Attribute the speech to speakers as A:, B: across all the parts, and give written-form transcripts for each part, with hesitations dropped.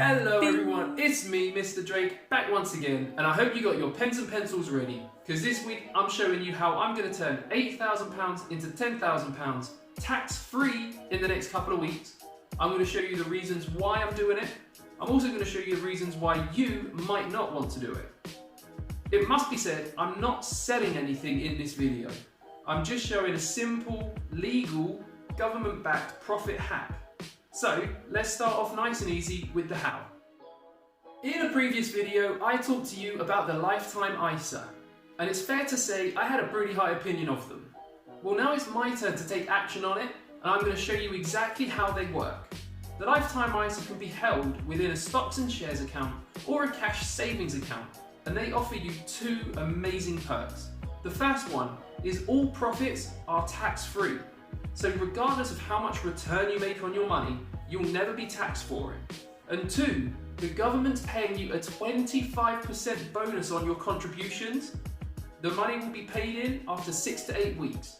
A: Hello everyone, it's me, Mr. Drake, back once again, and I hope you got your pens and pencils ready, because this week I'm showing you how I'm going to turn £8,000 into £10,000 tax-free in the next couple of weeks. I'm going to show you the reasons why I'm doing it. I'm also going to show you the reasons why you might not want to do it. It must be said, I'm not selling anything in this video. I'm just showing a simple, legal, government-backed profit hack. So let's start off nice and easy with the how. In a previous video, I talked to you about the lifetime ISA, and it's fair to say I had a pretty high opinion of them. Well, now it's my turn to take action on it, and I'm going to show you exactly how they work. The lifetime ISA can be held within a stocks and shares account or a cash savings account, and they offer you two amazing perks. The first one is all profits are tax-free. So regardless of how much return you make on your money, you'll never be taxed for it. And two, the government's paying you a 25% bonus on your contributions. The money will be paid in after 6 to 8 weeks.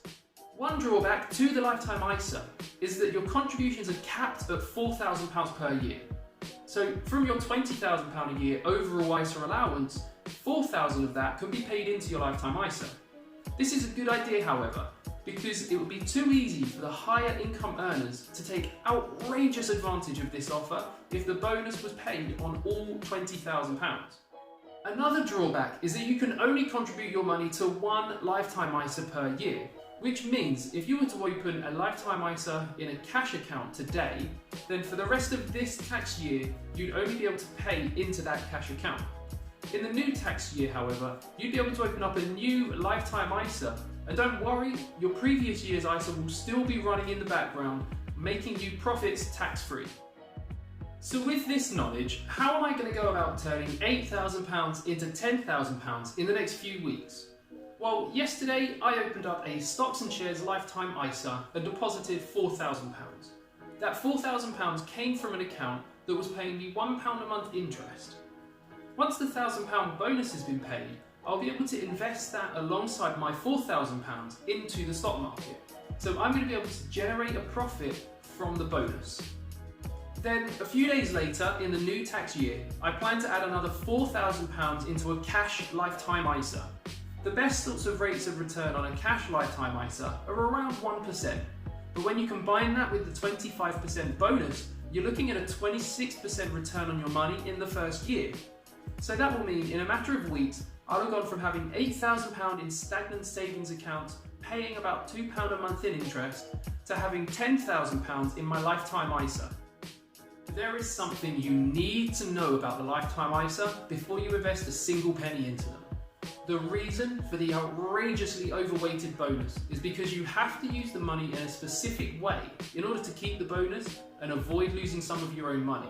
A: One drawback to the lifetime ISA is that your contributions are capped at £4,000 per year. So from your £20,000 a year overall ISA allowance, 4,000 of that can be paid into your lifetime ISA. This is a good idea, however, because it would be too easy for the higher income earners to take outrageous advantage of this offer if the bonus was paid on all £20,000. Another drawback is that you can only contribute your money to one lifetime ISA per year, which means if you were to open a lifetime ISA in a cash account today, then for the rest of this tax year, you'd only be able to pay into that cash account. In the new tax year, however, you'd be able to open up a new lifetime ISA. And don't worry, your previous year's ISA will still be running in the background, making you profits tax-free. So with this knowledge, how am I going to go about turning £8,000 into £10,000 in the next few weeks? Well, yesterday I opened up a stocks and shares lifetime ISA and deposited £4,000. That £4,000 came from an account that was paying me £1 a month interest. Once the £1,000 bonus has been paid, I'll be able to invest that alongside my £4,000 into the stock market. So I'm going to be able to generate a profit from the bonus. Then a few days later in the new tax year, I plan to add another £4,000 into a cash lifetime ISA. The best sorts of rates of return on a cash lifetime ISA are around 1%. But when you combine that with the 25% bonus, you're looking at a 26% return on your money in the first year. So that will mean in a matter of weeks, I'll have gone from having £8,000 in stagnant savings accounts, paying about £2 a month in interest, to having £10,000 in my lifetime ISA. There is something you need to know about the lifetime ISA before you invest a single penny into them. The reason for the outrageously overweighted bonus is because you have to use the money in a specific way in order to keep the bonus and avoid losing some of your own money.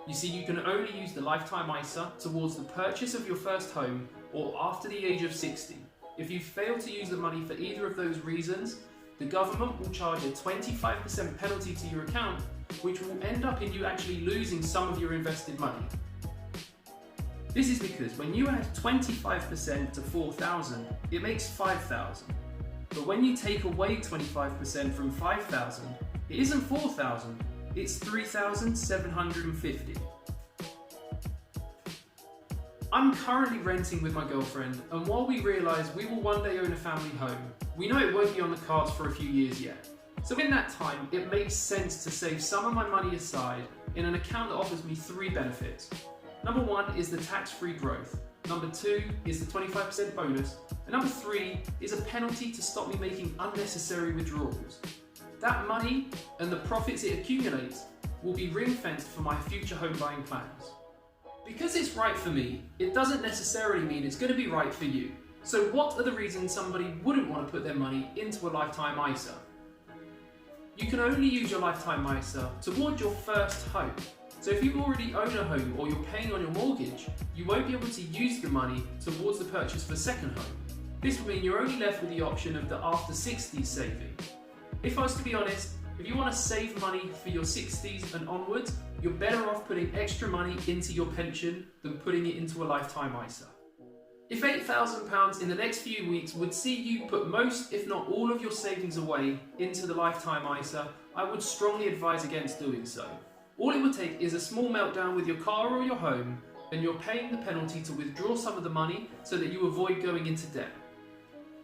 A: You see, you can only use the lifetime ISA towards the purchase of your first home or after the age of 60. If you fail to use the money for either of those reasons, the government will charge a 25% penalty to your account, which will end up in you actually losing some of your invested money. This is because when you add 25% to 4,000, it makes 5,000. But when you take away 25% from 5,000, it isn't 4,000. It's 3,750. I'm currently renting with my girlfriend, and while we realise we will one day own a family home, we know it won't be on the cards for a few years yet. So in that time, it makes sense to save some of my money aside in an account that offers me 3 benefits. Number 1 is the tax-free growth. Number 2 is the 25% bonus. And number 3 is a penalty to stop me making unnecessary withdrawals. That money and the profits it accumulates will be ring-fenced for my future home buying plans. Because it's right for me, it doesn't necessarily mean it's going to be right for you. So what are the reasons somebody wouldn't want to put their money into a lifetime ISA? You can only use your lifetime ISA toward your first home. So if you already own a home or you're paying on your mortgage, you won't be able to use the money towards the purchase for second home. This will mean you're only left with the option of the after 60s saving. If I was to be honest, if you want to save money for your 60s and onwards, you're better off putting extra money into your pension than putting it into a lifetime ISA. If £8,000 in the next few weeks would see you put most, if not all, of your savings away into the lifetime ISA, I would strongly advise against doing so. All it would take is a small meltdown with your car or your home, and you're paying the penalty to withdraw some of the money so that you avoid going into debt.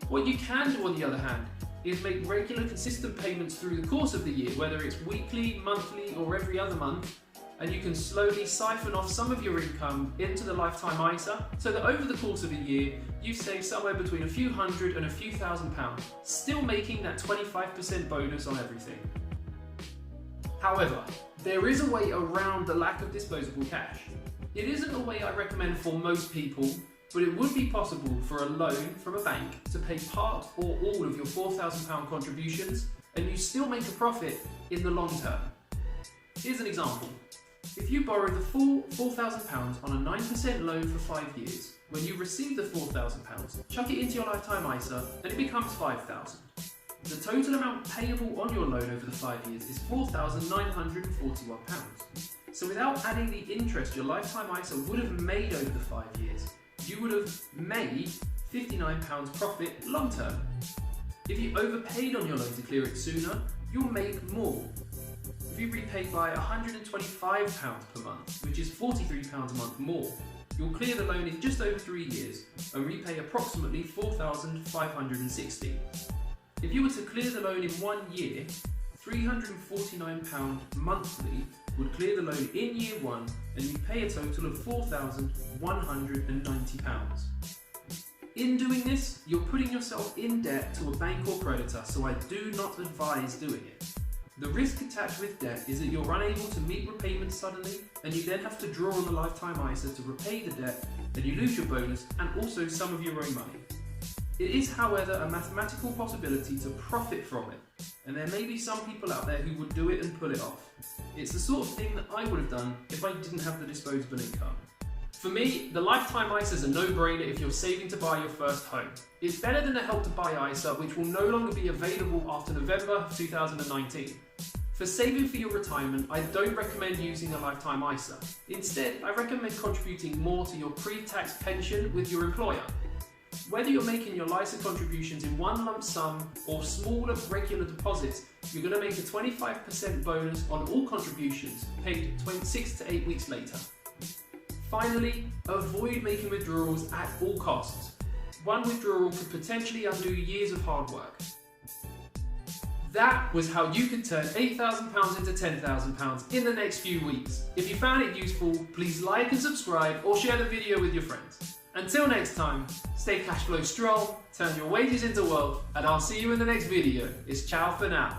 A: What you can do, on the other hand, is make regular consistent payments through the course of the year, whether it's weekly, monthly or every other month, and you can slowly siphon off some of your income into the lifetime ISA so that over the course of a year you save somewhere between a few hundred and a few £1,000s, still making that 25% bonus on everything. However, there is a way around the lack of disposable cash. It isn't a way I recommend for most people, but it would be possible for a loan from a bank to pay part or all of your £4,000 contributions and you still make a profit in the long term. Here's an example. If you borrow the full £4,000 on a 9% loan for 5 years, when you receive the £4,000, chuck it into your lifetime ISA and it becomes £5,000. The total amount payable on your loan over the 5 years is £4,941. So without adding the interest your lifetime ISA would have made over the 5 years, you would have made £59 profit long term. If you overpaid on your loan to clear it sooner, you'll make more. If you repay by £125 per month, which is £43 a month more, you'll clear the loan in just over 3 years and repay approximately £4,560. If you were to clear the loan in 1 year, £349 monthly would clear the loan in year 1 and you pay a total of £4,190. In doing this, you're putting yourself in debt to a bank or creditor, so I do not advise doing it. The risk attached with debt is that you're unable to meet repayments suddenly and you then have to draw on the lifetime ISA to repay the debt and you lose your bonus and also some of your own money. It is, however, a mathematical possibility to profit from it, and there may be some people out there who would do it and pull it off. It's the sort of thing that I would have done if I didn't have the disposable income. For me, the lifetime ISA is a no-brainer if you're saving to buy your first home. It's better than the Help to Buy ISA, which will no longer be available after November 2019. For saving for your retirement, I don't recommend using a lifetime ISA. Instead, I recommend contributing more to your pre-tax pension with your employer. Whether you're making your LISA contributions in one lump sum or smaller regular deposits, you're going to make a 25% bonus on all contributions paid 6 to 8 weeks later. Finally, avoid making withdrawals at all costs. One withdrawal could potentially undo years of hard work. That was how you could turn £8,000 into £10,000 in the next few weeks. If you found it useful, please like and subscribe or share the video with your friends. Until next time, stay cash flow strong, turn your wages into wealth, and I'll see you in the next video. It's ciao for now.